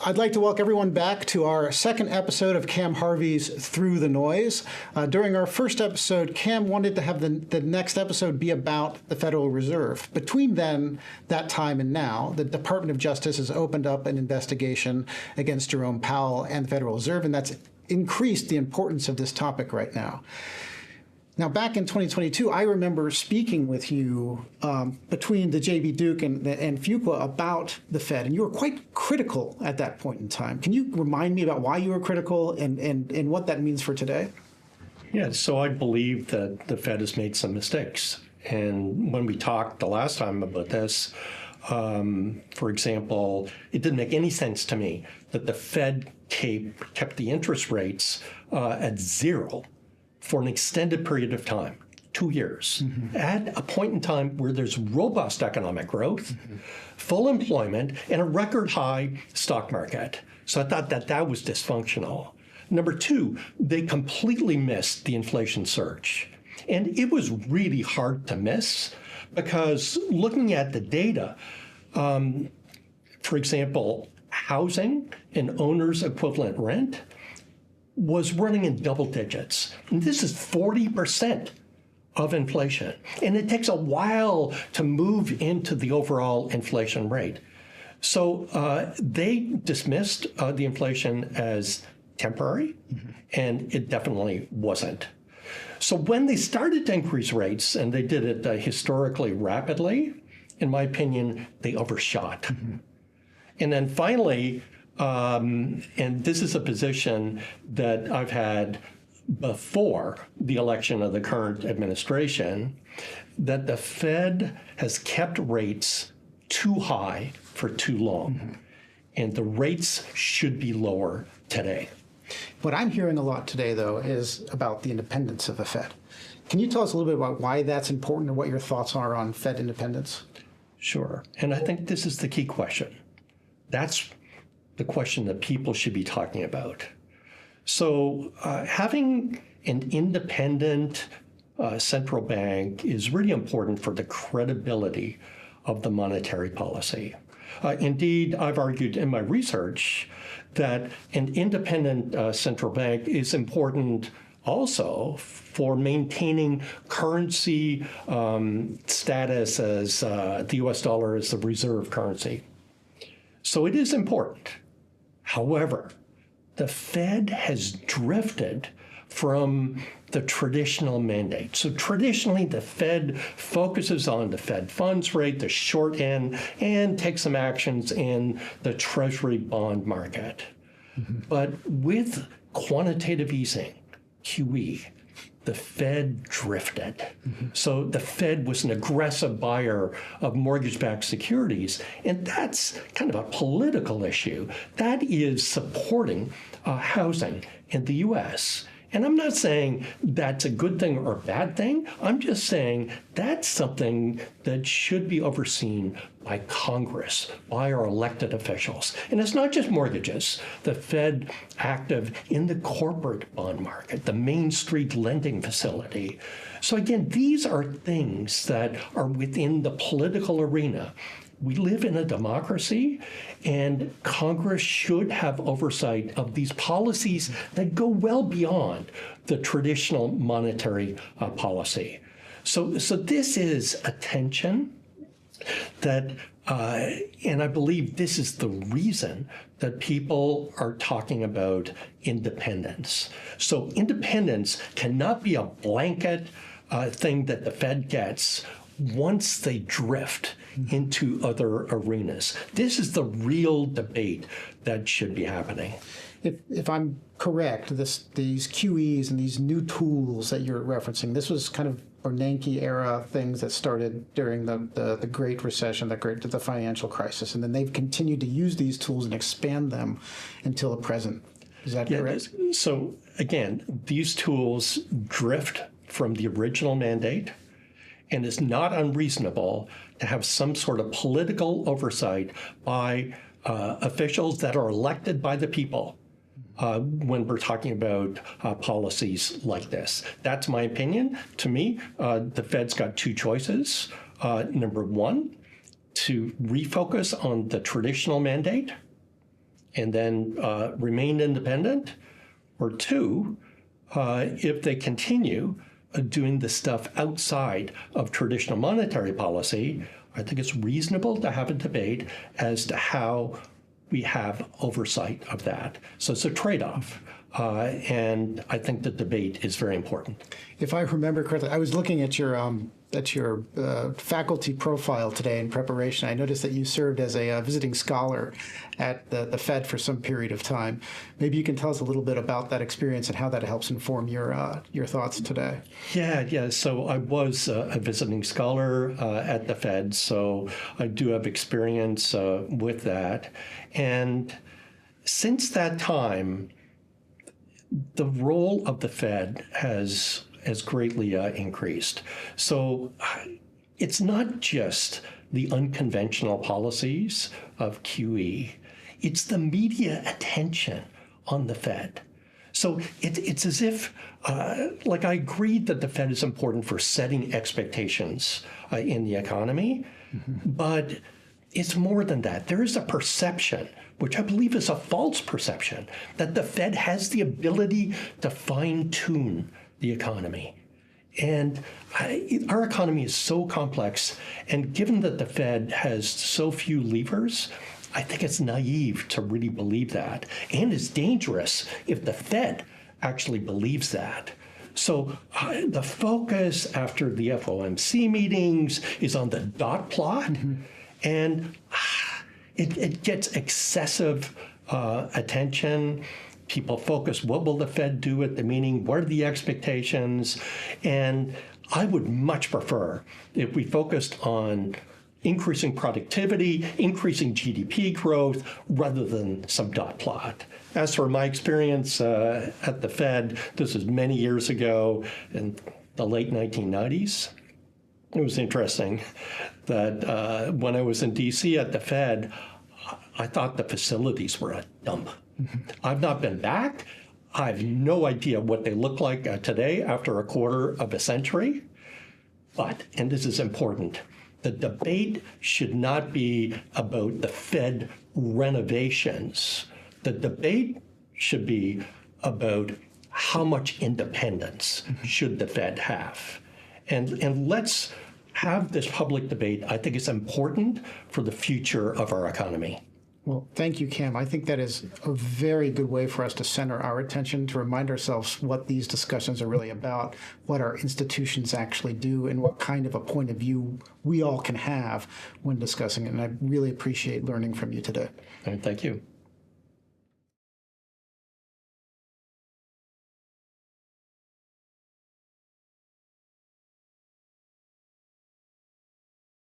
I'd like to welcome everyone back to our second episode of Cam Harvey's Through the Noise. During our first episode, Cam wanted to have the next episode be about the Federal Reserve. Between that time and now, the Department of Justice has opened up an investigation against Jerome Powell and the Federal Reserve, and that's increased the importance of this topic right now. Now, back in 2022, I remember speaking with you between the J.B. Duke and Fuqua about the Fed, and you were quite critical at that point in time. Can you remind me about why you were critical and what that means for today? Yeah, so I believe that the Fed has made some mistakes. And when we talked the last time about this, for example, it didn't make any sense to me that the Fed kept the interest rates at zero for an extended period of time, 2 years, at a point in time where there's robust economic growth, full employment, and a record high stock market. So I thought that was dysfunctional. Number two, they completely missed the inflation surge. And it was really hard to miss because looking at the data, for example, housing and owner's equivalent rent was running in double digits. And this is 40% of inflation. And it takes a while to move into the overall inflation rate. So they dismissed the inflation as temporary, and it definitely wasn't. So when they started to increase rates, and they did it historically rapidly, in my opinion, they overshot. And then finally, and this is a position that I've had before the election of the current administration, that the Fed has kept rates too high for too long. And the rates should be lower today. What I'm hearing a lot today, though, is about the independence of the Fed. Can you tell us a little bit about why that's important and what your thoughts are on Fed independence? Sure. And I think this is the key question. That's the question that people should be talking about. So having an independent central bank is really important for the credibility of the monetary policy. Indeed, I've argued in my research that an independent central bank is important also for maintaining currency status as the US dollar as the reserve currency. So it is important. However, the Fed has drifted from the traditional mandate. So traditionally, the Fed focuses on the Fed funds rate, the short end, and takes some actions in the Treasury bond market. But with quantitative easing, QE, the Fed drifted. So the Fed was an aggressive buyer of mortgage-backed securities, and that's kind of a political issue. That is supporting housing in the U.S. And I'm not saying that's a good thing or a bad thing. I'm just saying that's something that should be overseen by Congress, by our elected officials. And it's not just mortgages. The Fed active in the corporate bond market, the Main Street lending facility. So again, these are things that are within the political arena. We live in a democracy, and Congress should have oversight of these policies that go well beyond the traditional monetary policy. So this is a tension that, and I believe this is the reason that people are talking about independence. So independence cannot be a blanket thing that the Fed gets once they drift into other arenas. This is the real debate that should be happening. If I'm correct, these QEs and these new tools that you're referencing, this was kind of Bernanke era things that started during the Great Recession, the financial crisis, and then they've continued to use these tools and expand them until the present. Is that correct? So again, these tools drift from the original mandate, and it's not unreasonable to have some sort of political oversight by officials that are elected by the people when we're talking about policies like this. That's my opinion. To me, the Fed's got two choices. Number one, to refocus on the traditional mandate and then remain independent, or two, if they continue doing the stuff outside of traditional monetary policy, I think it's reasonable to have a debate as to how we have oversight of that. So it's a trade-off. And I think the debate is very important. If I remember correctly, I was looking at your faculty profile today in preparation. I noticed that you served as a visiting scholar at the Fed for some period of time. Maybe you can tell us a little bit about that experience and how that helps inform your thoughts today. Yeah. So I was a visiting scholar at the Fed, so I do have experience with that. And since that time, the role of the Fed has greatly increased. So it's not just the unconventional policies of QE, it's the media attention on the Fed. So it's as if, like I agreed that the Fed is important for setting expectations in the economy, but it's more than that. There is a perception, which I believe is a false perception, that the Fed has the ability to fine-tune the economy. And our economy is so complex, and given that the Fed has so few levers, I think it's naive to really believe that, and it's dangerous if the Fed actually believes that. So the focus after the FOMC meetings is on the dot plot, and it gets excessive attention. People focus, what will the Fed do at the meeting? What are the expectations? And I would much prefer if we focused on increasing productivity, increasing GDP growth, rather than some dot plot. As for my experience at the Fed, this was many years ago in the late 1990s. It was interesting that when I was in DC at the Fed, I thought the facilities were a dump. I've not been back. I have no idea what they look like today after a quarter of a century. But, and this is important, the debate should not be about the Fed renovations. The debate should be about how much independence should the Fed have. And let's have this public debate. I think it's important for the future of our economy. Well, thank you, Cam. I think that is a very good way for us to center our attention, to remind ourselves what these discussions are really about, what our institutions actually do, and what kind of a point of view we all can have when discussing it. And I really appreciate learning from you today. Thank you.